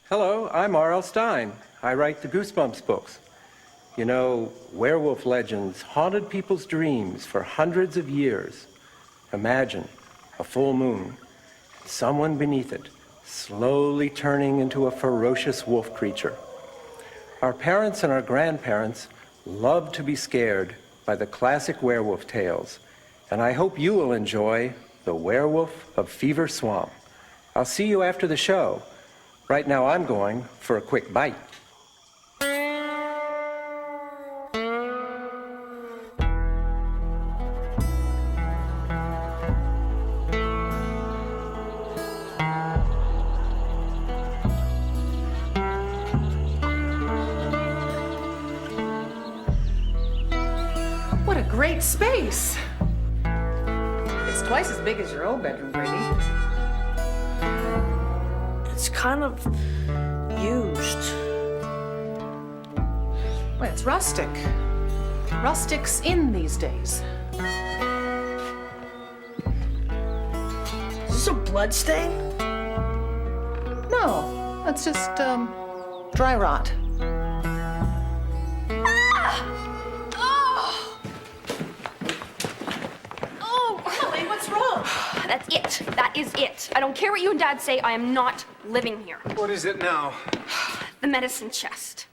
Hello, I'm R.L. Stein. I write the Goosebumps books. You know, werewolf legends haunted people's dreams for hundreds of years. Imagine a full moon, someone beneath it, slowly turning into a ferocious wolf creature. Our parents and our grandparents loved to be scared by the classic werewolf tales, and I hope you will enjoy The Werewolf of Fever Swamp. I'll see you after the show. Right now I'm going for a quick bite. What a great space! It's twice as big as your old bedroom, Brady. It's kind of used. Well, it's rustic. Rustic's in these days. Is this a blood stain? No, that's just, dry rot. That's it. That is it. I don't care what you and Dad say. I am not living here. What is it now? The medicine chest.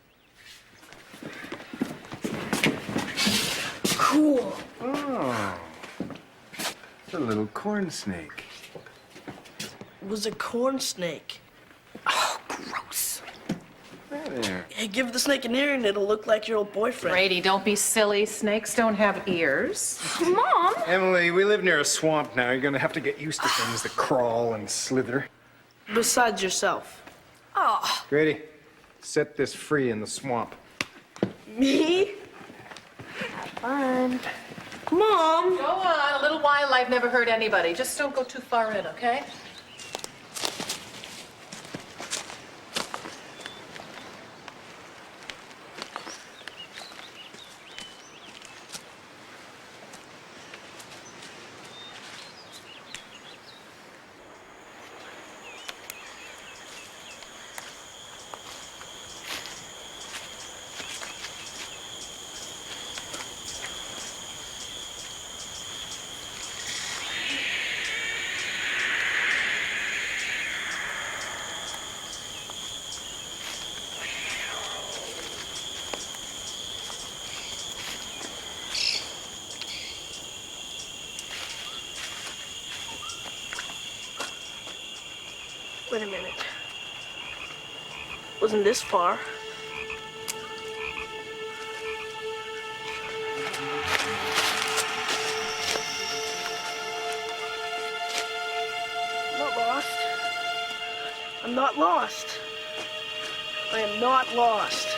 Cool. Oh. It's a little corn snake. It was a corn snake. Oh, gross. There. Hey, give the snake an ear and it'll look like your old boyfriend. Brady, don't be silly. Snakes don't have ears. Mom! Emily, we live near a swamp now. You're gonna have to get used to things that crawl and slither. Besides yourself. Oh. Grady, set this free in the swamp. Me? Fun. Mom! Go on. A little while I've never hurt anybody. Just don't go too far in, okay? Wait a minute. Wasn't this far? I'm not lost. I'm not lost. I am not lost.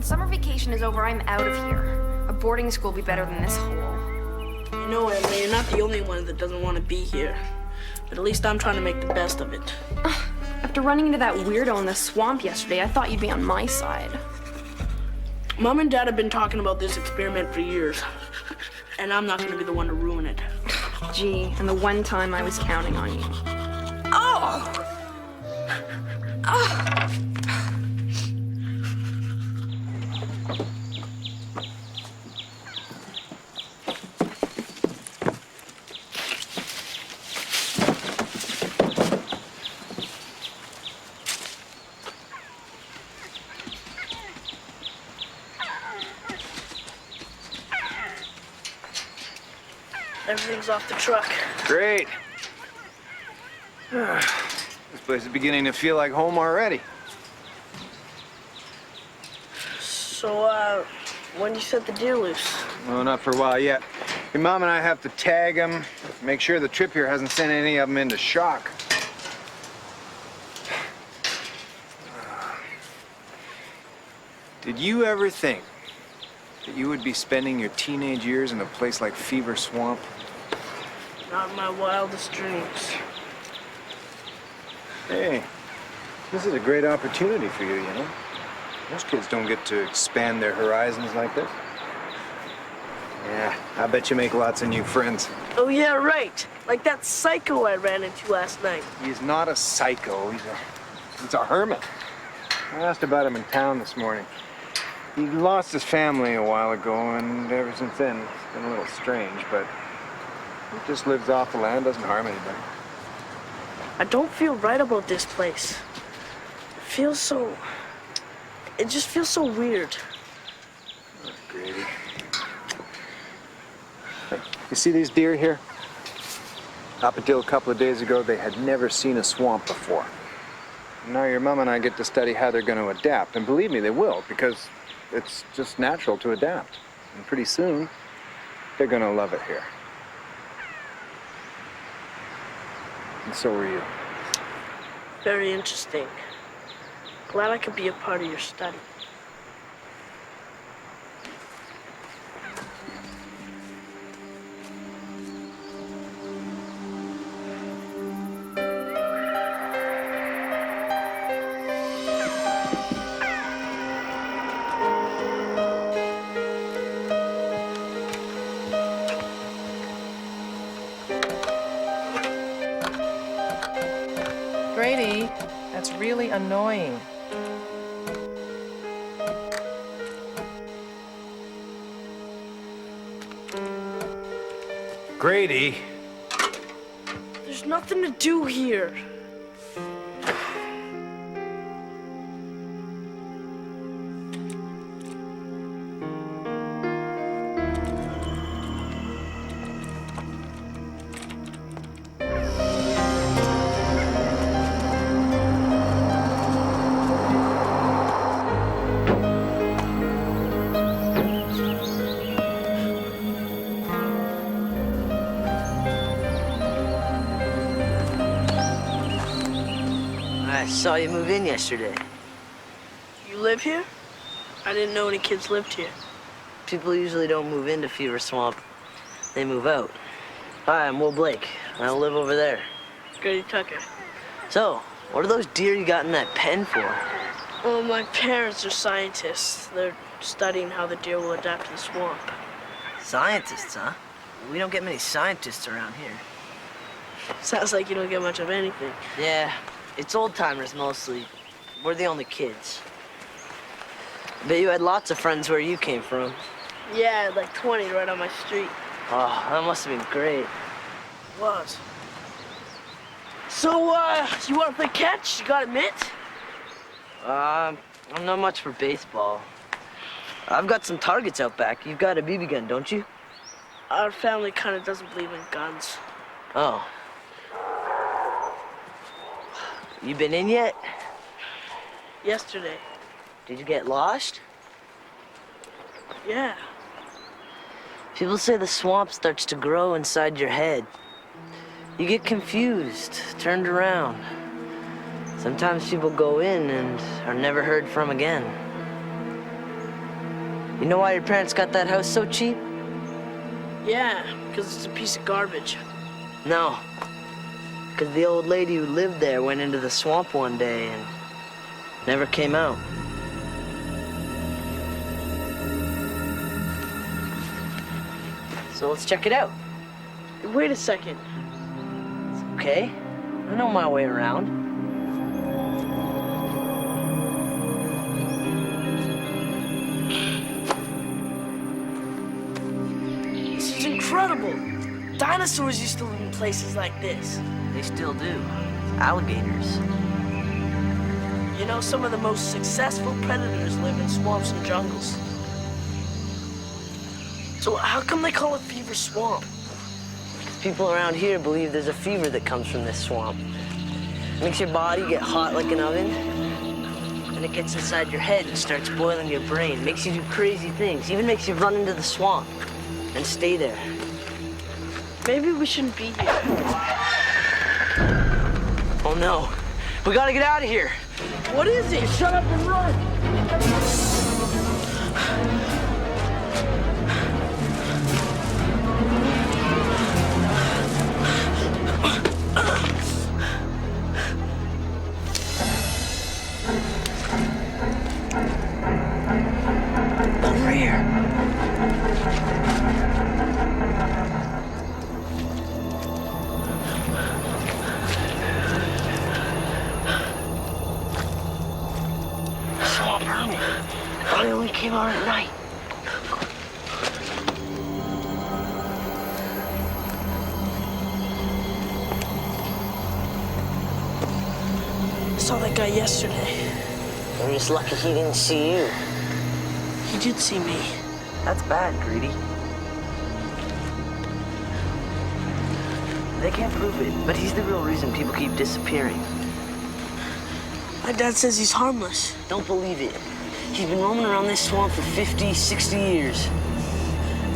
Summer vacation is over, I'm out of here. A boarding school will be better than this hole. You know, Emily, you're not the only one that doesn't want to be here. But at least I'm trying to make the best of it. After running into that weirdo in the swamp yesterday, I thought you'd be on my side. Mom and Dad have been talking about this experiment for years. And I'm not going to be the one to ruin it. Gee, and the one time I was counting on you. Oh! Oh! Everything's off the truck. Great. This place is beginning to feel like home already. So, when do you set the deer loose? Well, not for a while yet. Your mom and I have to tag them, make sure the trip here hasn't sent any of them into shock. Did you ever think that you would be spending your teenage years in a place like Fever Swamp? Not in my wildest dreams. Hey, this is a great opportunity for you, you know? Most kids don't get to expand their horizons like this. Yeah, I bet you make lots of new friends. Oh, yeah, right. Like that psycho I ran into last night. He's not a psycho, he's a hermit. I asked about him in town this morning. He lost his family a while ago, and ever since then, it's been a little strange, but he just lives off the land, doesn't harm anybody. I don't feel right about this place. It just feels so weird. Oh, Grady. Hey, you see these deer here? Up until a couple of days ago, they had never seen a swamp before. Now your mom and I get to study how they're going to adapt, and believe me, they will, because it's just natural to adapt. And pretty soon, they're going to love it here. And so are you. Very interesting. Glad I could be a part of your study. Grady, that's really annoying. Grady! There's nothing to do here. I saw you move in yesterday. You live here? I didn't know any kids lived here. People usually don't move into Fever Swamp. They move out. Hi, I'm Will Blake. I live over there. Grady Tucker. So, what are those deer you got in that pen for? Well, my parents are scientists. They're studying how the deer will adapt to the swamp. Scientists, huh? We don't get many scientists around here. Sounds like you don't get much of anything. Yeah, it's old-timers mostly. We're the only kids. Bet you had lots of friends where you came from. Yeah, I had like 20 right on my street. Oh, that must have been great. Was. So, you want to play catch? You got a mitt? I'm not much for baseball. I've got some targets out back. You've got a BB gun, don't you? Our family kind of doesn't believe in guns. Oh. You been in yet? Yesterday. Did you get lost? Yeah. People say the swamp starts to grow inside your head. You get confused, turned around. Sometimes people go in and are never heard from again. You know why your parents got that house so cheap? Yeah, because it's a piece of garbage. No. Because the old lady who lived there went into the swamp one day and never came out. So let's check it out. Wait a second. Okay? I know my way around. This is incredible. Dinosaurs used to live in places like this. They still do. Alligators. You know, some of the most successful predators live in swamps and jungles. So how come they call it Fever Swamp? People around here believe there's a fever that comes from this swamp. It makes your body get hot like an oven. And it gets inside your head and starts boiling your brain. Makes you do crazy things. Even makes you run into the swamp and stay there. Maybe we shouldn't be here. Oh no. We gotta get out of here. What is it? Shut up and run. I saw that guy yesterday. I'm just lucky he didn't see you. He did see me. That's bad, Greedy. They can't prove it, but he's the real reason people keep disappearing. My dad says he's harmless. Don't believe it. He's been roaming around this swamp for 50, 60 years.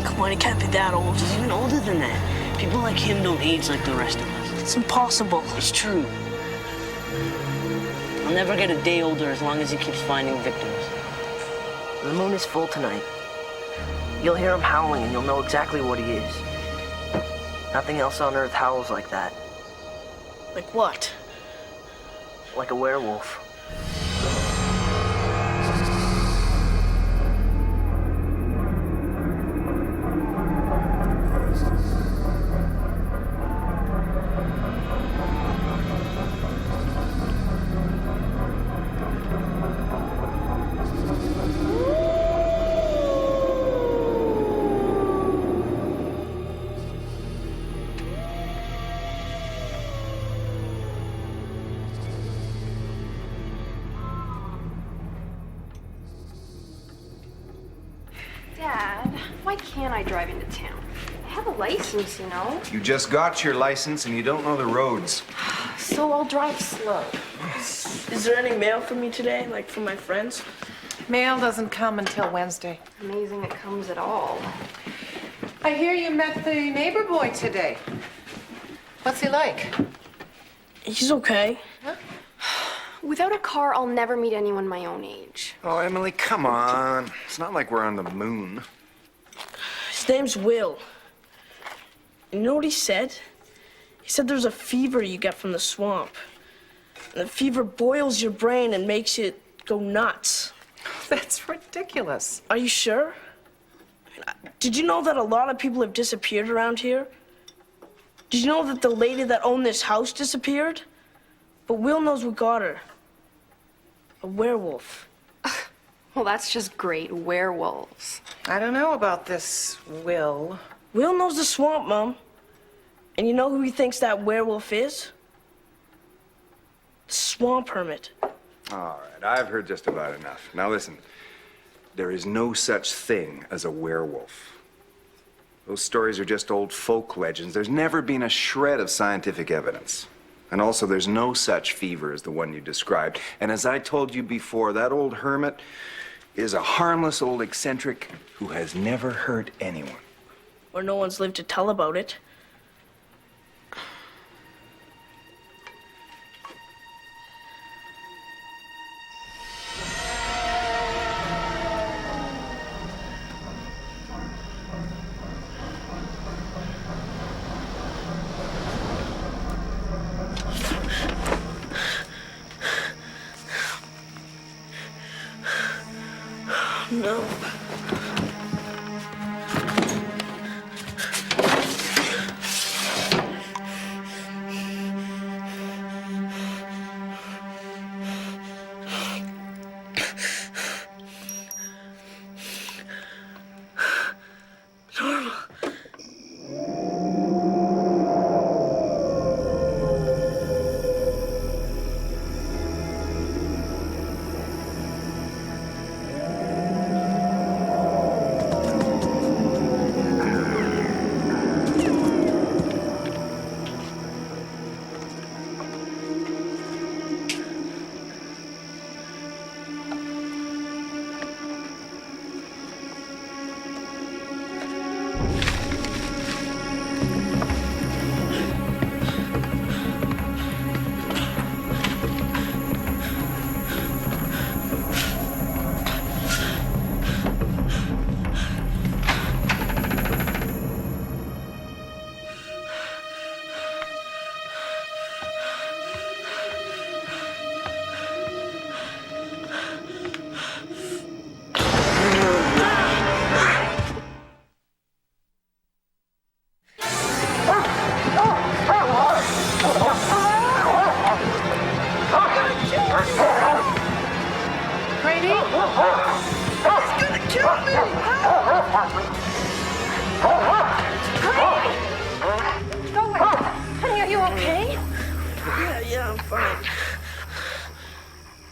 Come on, he can't be that old. He's even older than that. People like him don't age like the rest of us. It's impossible. It's true. I'll never get a day older as long as he keeps finding victims. The moon is full tonight. You'll hear him howling and you'll know exactly what he is. Nothing else on Earth howls like that. Like what? Like a werewolf. Dad, why can't I drive into town? I have a license, you know. You just got your license and you don't know the roads. So I'll drive slow. Is there any mail for me today, like from my friends? Mail doesn't come until Wednesday. Amazing it comes at all. I hear you met the neighbor boy today. What's he like? He's okay. Without a car, I'll never meet anyone my own age. Oh, Emily, come on. It's not like we're on the moon. His name's Will. And you know what he said? He said there's a fever you get from the swamp. And the fever boils your brain and makes it go nuts. That's ridiculous. Are you sure? Did you know that a lot of people have disappeared around here? Did you know that the lady that owned this house disappeared? But Will knows what got her. A werewolf. Well, that's just great. Werewolves. I don't know about this Will. Will knows the swamp, Mom. And you know who he thinks that werewolf is? The swamp hermit. All right, I've heard just about enough. Now listen, there is no such thing as a werewolf. Those stories are just old folk legends. There's never been a shred of scientific evidence. And also, there's no such fever as the one you described. And as I told you before, that old hermit is a harmless old eccentric who has never hurt anyone. Or no one's lived to tell about it. No.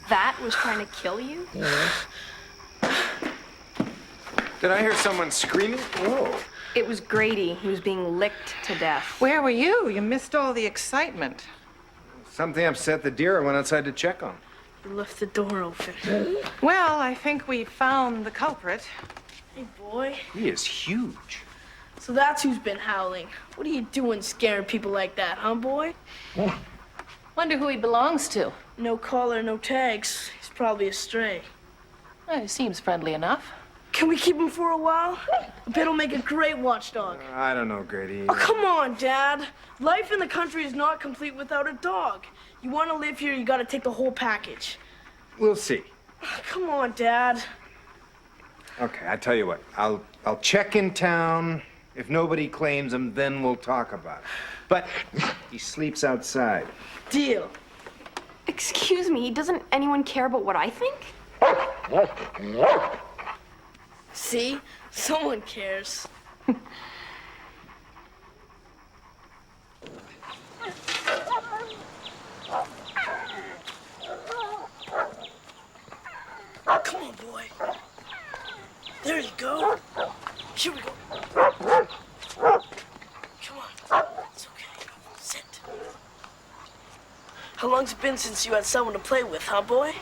That was trying to kill you? Did I hear someone screaming? Whoa. It was Grady. He was being licked to death. Where were you? You missed all the excitement. Something upset the deer. I went outside to check on him. You left the door open. Well, I think we found the culprit. Hey, boy. He is huge. So that's who's been howling. What are you doing scaring people like that, huh, boy? Wonder who he belongs to. No collar, no tags. He's probably a stray. Well, he seems friendly enough. Can we keep him for a while? A pit'll make a great watchdog. I don't know, Grady. Oh, come on, Dad. Life in the country is not complete without a dog. You want to live here, you got to take the whole package. We'll see. Come on, Dad. Okay, I tell you what. I'll check in town. If nobody claims him, then we'll talk about it. But he sleeps outside. Deal. Excuse me, doesn't anyone care about what I think? See? Someone cares. Come on, boy. There you go. Here we go. Come on. It's okay. Sit. How long's it been since you had someone to play with, huh, boy?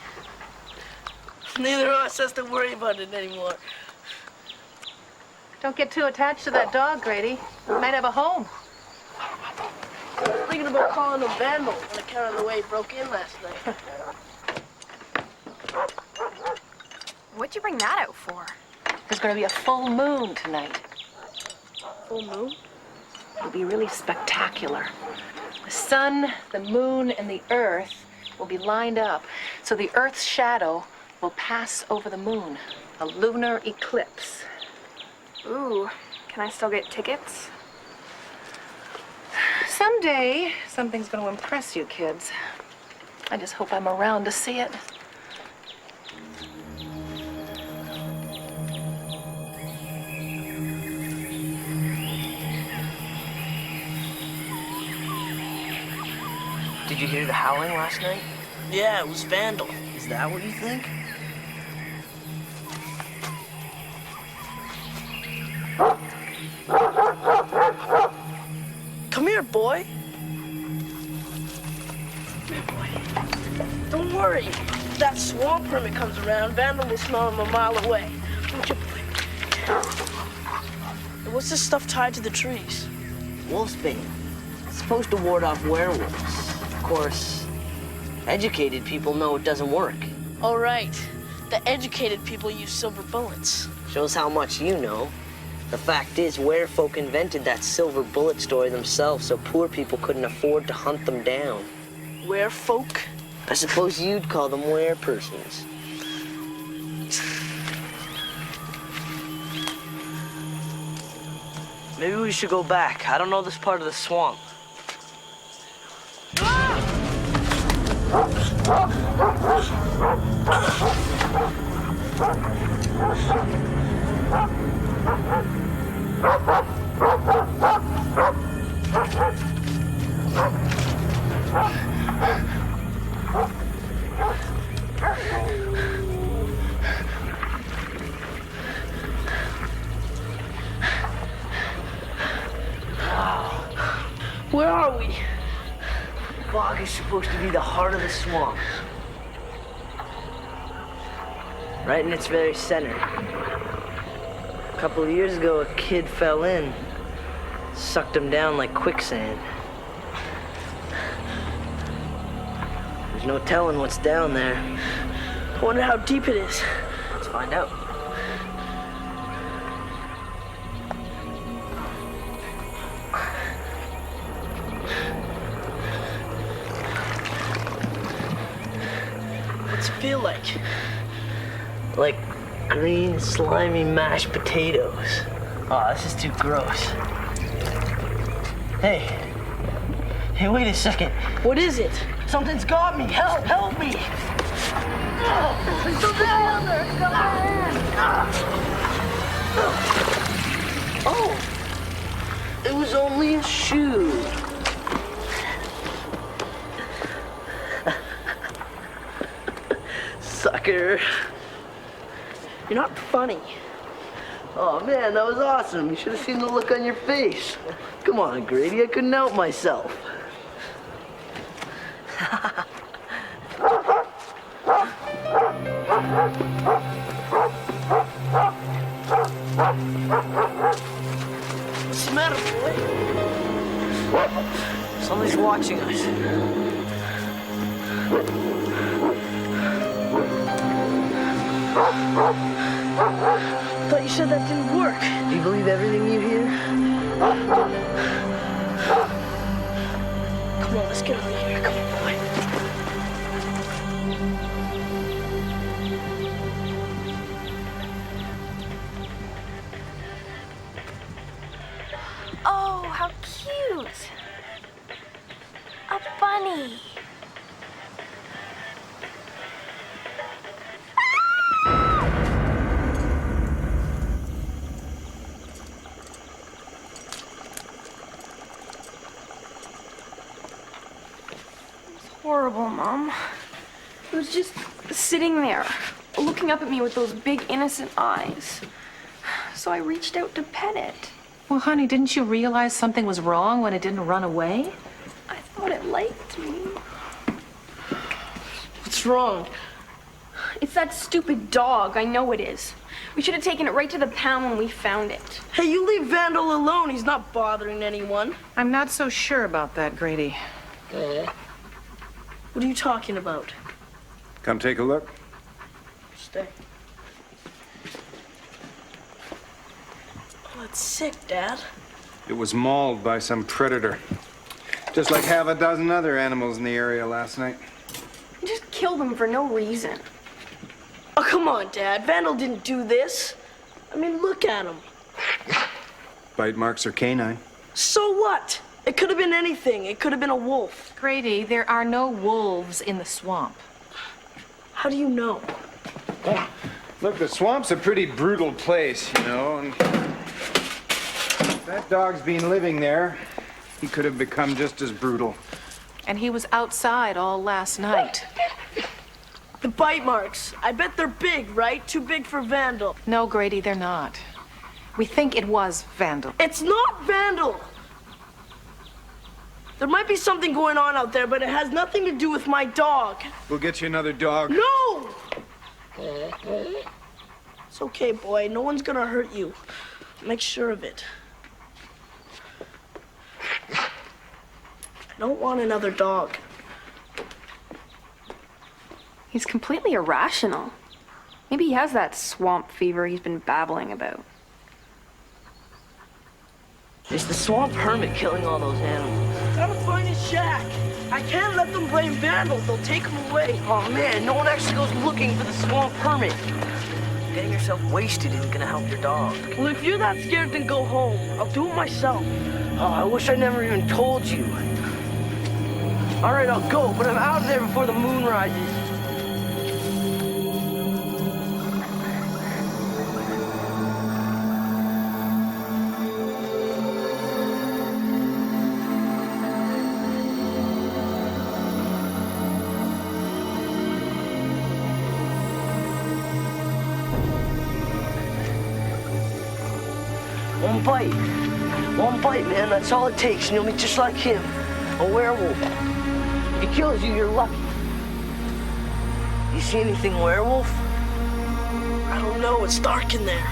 Neither of us has to worry about it anymore. Don't get too attached to that dog, Grady. He might have a home. Thinking about calling him Vandal on account of the way he broke in last night. What'd you bring that out for? There's going to be a full moon tonight. Full moon? It'll be really spectacular. The sun, the moon, and the earth will be lined up, so the earth's shadow will pass over the moon. A lunar eclipse. Ooh, can I still get tickets? Someday, something's going to impress you kids. I just hope I'm around to see it. Did you hear the howling last night? Yeah, it was Vandal. Is that what you think? Come here, boy. Come here, boy. Don't worry. If that swamp permit comes around, Vandal will smell him a mile away. Don't you, boy? And what's this stuff tied to the trees? Wolfsbane. It's supposed to ward off werewolves. Of course, educated people know it doesn't work. All right. The educated people use silver bullets. Shows how much you know. The fact is, werefolk invented that silver bullet story themselves so poor people couldn't afford to hunt them down. Werefolk? I suppose you'd call them werepersons. Maybe we should go back. I don't know this part of the swamp. Where are we? Fog is supposed to be the heart of the swamp. Right in its very center. A couple of years ago, a kid fell in. Sucked him down like quicksand. There's no telling what's down there. I wonder how deep it is. Let's find out. What's it feel like? Like green, slimy mashed potatoes. Oh, this is too gross. Hey. Hey, wait a second. What is it? Something's got me. Help, help me. There's something down there. Come on. Oh. It was only a shoe. sucker. You're not funny. Oh man, that was awesome. You should have seen the look on your face. Come on, Grady, I couldn't help myself. What's the matter, boy? Somebody's watching us. Thought you said that didn't work. Do you believe everything you hear? Come on, let's get out of here. Come on, boy. Oh, how cute. A bunny. Horrible, Mom. It was just sitting there, looking up at me with those big innocent eyes. So I reached out to pet it. Well, honey, didn't you realize something was wrong when it didn't run away? I thought it liked me. What's wrong? It's that stupid dog. I know it is. We should have taken it right to the pound when we found it. Hey, you leave Vandal alone. He's not bothering anyone. I'm not so sure about that, Grady. What are you talking about? Come take a look. Stay. Oh, that's sick, Dad. It was mauled by some predator. Just like half a dozen other animals in the area last night. You just killed him for no reason. Oh, come on, Dad. Vandal didn't do this. I mean, look at him. Bite marks are canine. So what? It could have been anything. It could have been a wolf. Grady, there are no wolves in the swamp. How do you know? Look, the swamp's a pretty brutal place, you know, and if that dog's been living there, he could have become just as brutal. And he was outside all last night. The bite marks. I bet they're big, right? Too big for Vandal. No, Grady, they're not. We think it was Vandal. It's not Vandal! There might be something going on out there, but it has nothing to do with my dog. We'll get you another dog. No! It's okay, boy. No one's gonna hurt you. Make sure of it. I don't want another dog. He's completely irrational. Maybe he has that swamp fever he's been babbling about. It's the swamp hermit killing all those animals. Gotta find his shack. I can't let them blame Vandal. They'll take him away. Oh man, no one actually goes looking for the swamp hermit. Getting yourself wasted isn't gonna help your dog. Well, if you're that scared, then go home. I'll do it myself. Oh, I wish I never even told you. All right, I'll go, but I'm out of there before the moon rises. One bite, man, that's all it takes, and you'll be just like him, a werewolf. If he kills you, you're lucky. You see anything werewolf? I don't know. It's dark in there.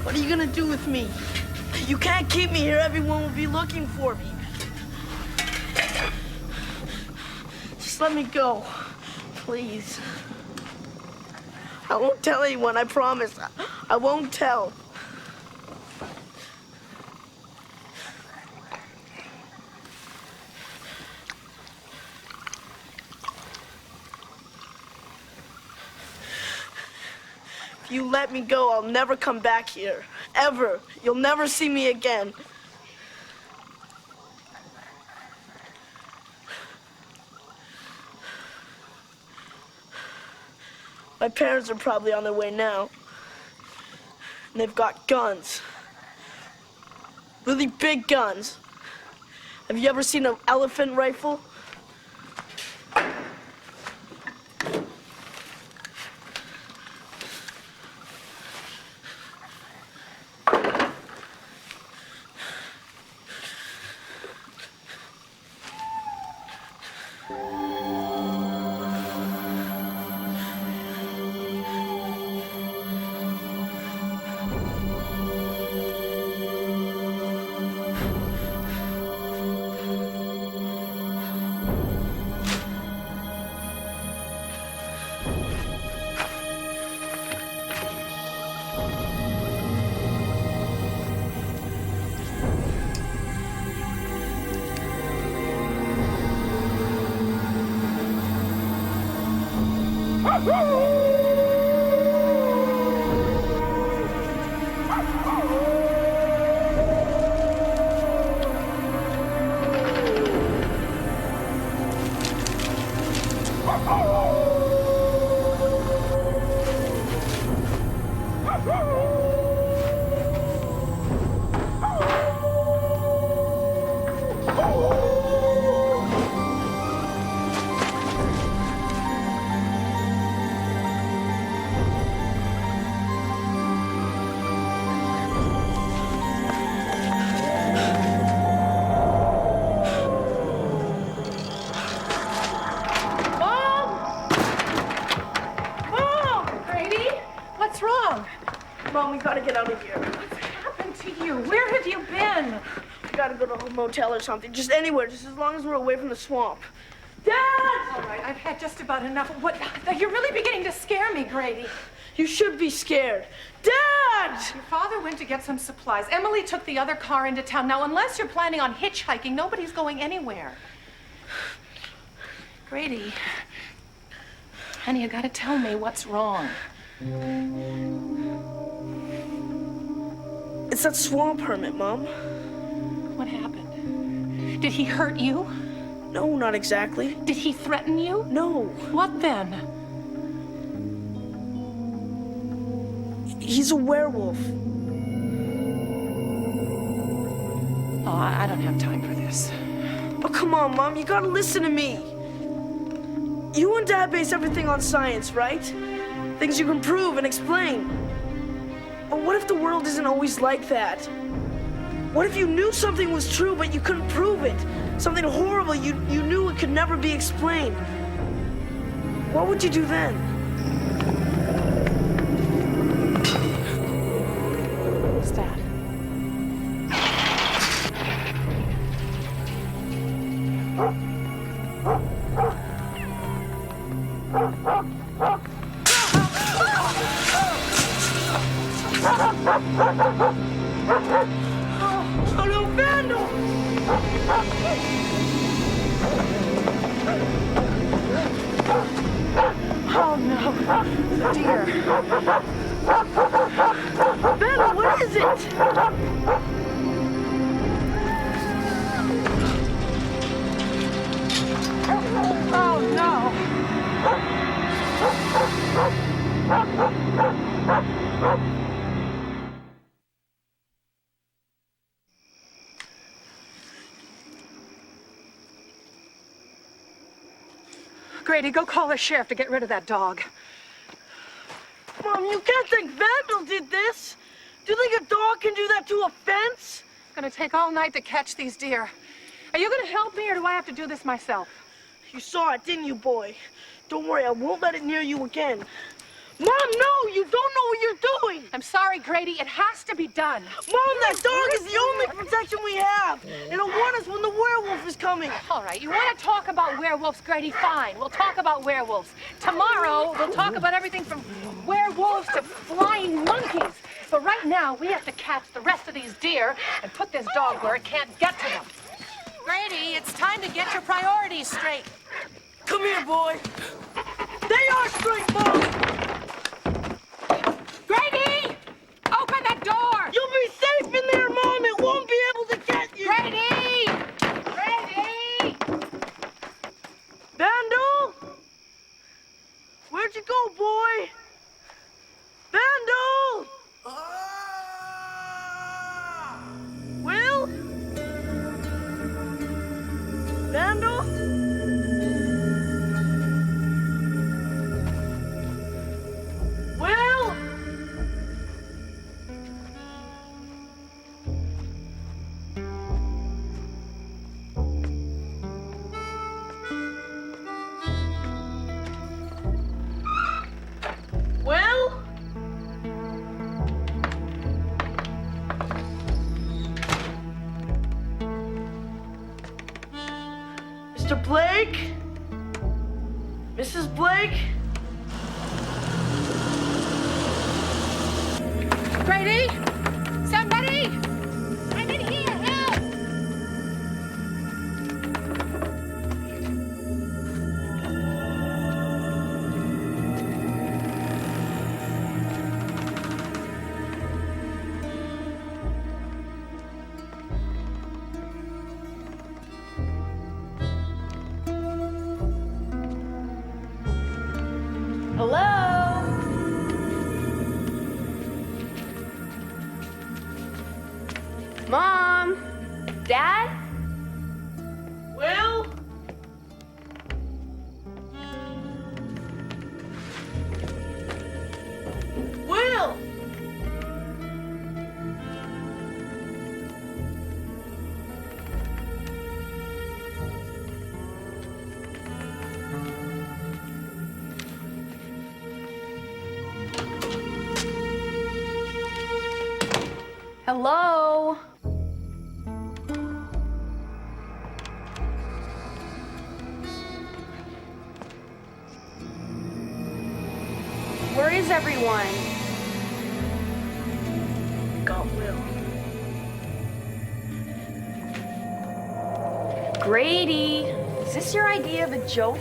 What are you gonna do with me? You can't keep me here. Everyone will be looking for me. Just let me go, please. I won't tell anyone, I promise. I won't tell. If you let me go, I'll never come back here. Ever. You'll never see me again. My parents are probably on their way now. And they've got guns. Really big guns. Have you ever seen an elephant rifle? Mom, we gotta get out of here. What's happened to you? Where have you been? We gotta go to a motel or something. Just anywhere, just as long as we're away from the swamp. Dad! All right, I've had just about enough. What? You're really beginning to scare me, Grady. You should be scared. Dad! Your father went to get some supplies. Emily took the other car into town. Now, unless you're planning on hitchhiking, nobody's going anywhere. Grady, honey, you gotta tell me what's wrong. It's that swamp hermit, Mom. What happened? Did he hurt you? No, not exactly. Did he threaten you? No. What then? He's a werewolf. Oh, I don't have time for this. Oh, come on, Mom. You gotta listen to me. You and Dad base everything on science, right? Things you can prove and explain. But what if the world isn't always like that? What if you knew something was true, but you couldn't prove it? Something horrible you knew it could never be explained. What would you do then? What's that? Oh no, Vandal! Oh no, dear. Vandal, what is it? Oh no. Grady, go call the sheriff to get rid of that dog. Mom, you can't think Vandal did this. Do you think a dog can do that to a fence? It's gonna take all night to catch these deer. Are you gonna help me or do I have to do this myself? You saw it, didn't you, boy? Don't worry, I won't let it near you again. Mom, no! You don't know what you're doing! I'm sorry, Grady. It has to be done. Mom, that dog is the only protection we have. It'll warn us when the werewolf is coming. All right, you want to talk about werewolves, Grady? Fine. We'll talk about werewolves. Tomorrow, we'll talk about everything from werewolves to flying monkeys. But right now, we have to catch the rest of these deer and put this dog where it can't get to them. Grady, it's time to get your priorities straight. Come here, boy. They are straight, Mom. Grady! Open the door! You'll be safe in there, Mom. It won't be able to get you. Grady! Grady! Vandal? Where'd you go, boy? Vandal! Will? Vandal? Will? Will? Mr. Blake? Mrs. Blake? Grady! Somebody! I'm in here! Help! Hello? Mom? Dad? Will? Will? Hello? Where is everyone? Got Will. Grady, is this your idea of a joke?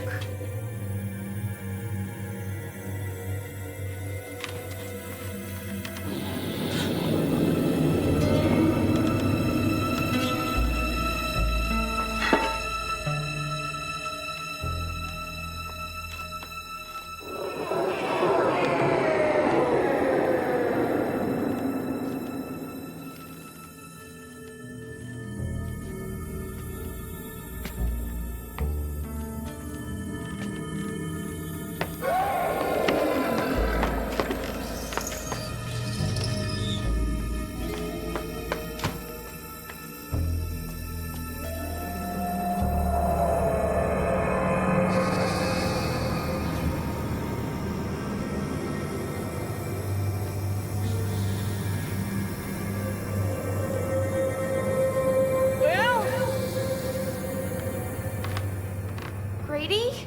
Grady?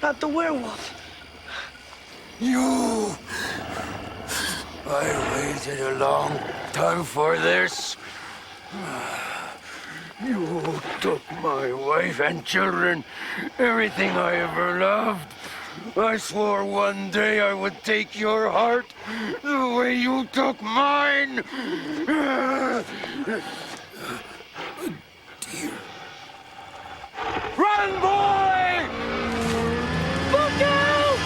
Not the werewolf. You! I waited a long time for this. You took my wife and children, everything I ever loved. I swore one day I would take your heart the way you took mine. Dear. Run, boy! Look out!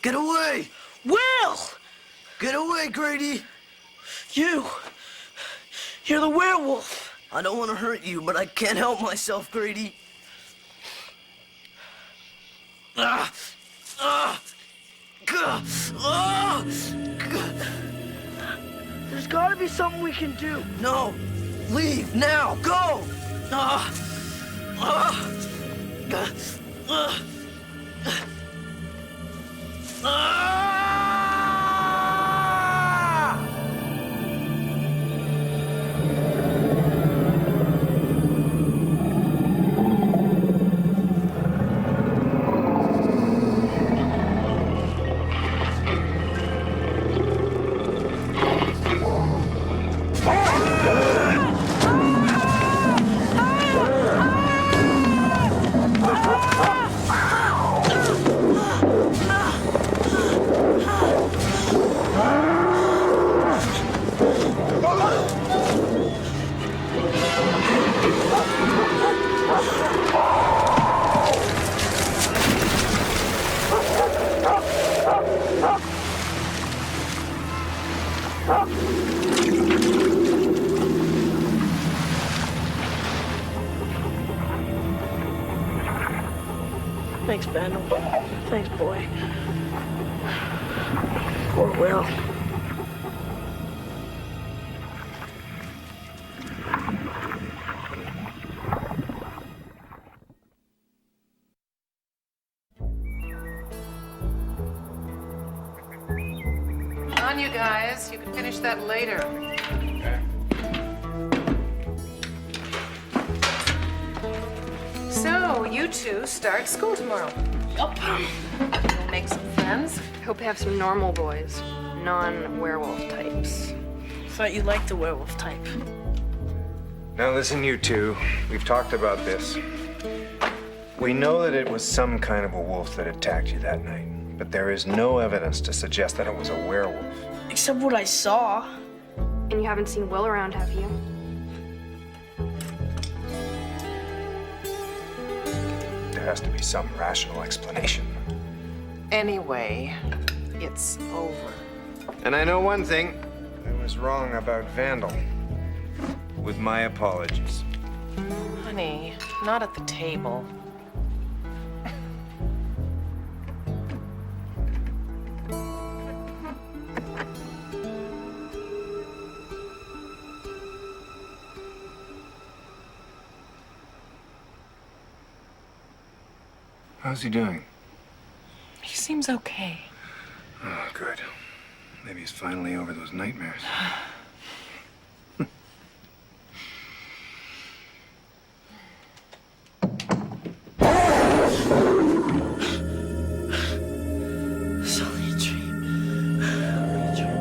Get away! Will! Get away, Grady! You're the werewolf. I don't want to hurt you, but I can't help myself, Grady. There's gotta be something we can do. No! Leave, now! Go! Thanks, Ben. Thanks, boy. will. On, you guys. You can finish that later. So, you two start school tomorrow. Yup. You'll make some friends. Hope to have some normal boys, non-werewolf types. Thought you liked the werewolf type. Now listen, you two. We've talked about this. We know that it was some kind of a wolf that attacked you that night, but there is no evidence to suggest that it was a werewolf. Except what I saw. And you haven't seen Will around, have you? There has to be some rational explanation. Anyway, it's over. And I know one thing. I was wrong about Vandal. With my apologies. Honey, not at the table. How's he doing? He seems okay. Oh, good. Maybe he's finally over those nightmares. It's only a dream. Only a dream.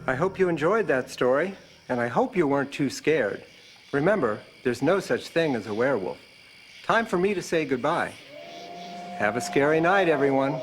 I hope you enjoyed that story, and I hope you weren't too scared. Remember, there's no such thing as a werewolf. Time for me to say goodbye. Have a scary night, everyone.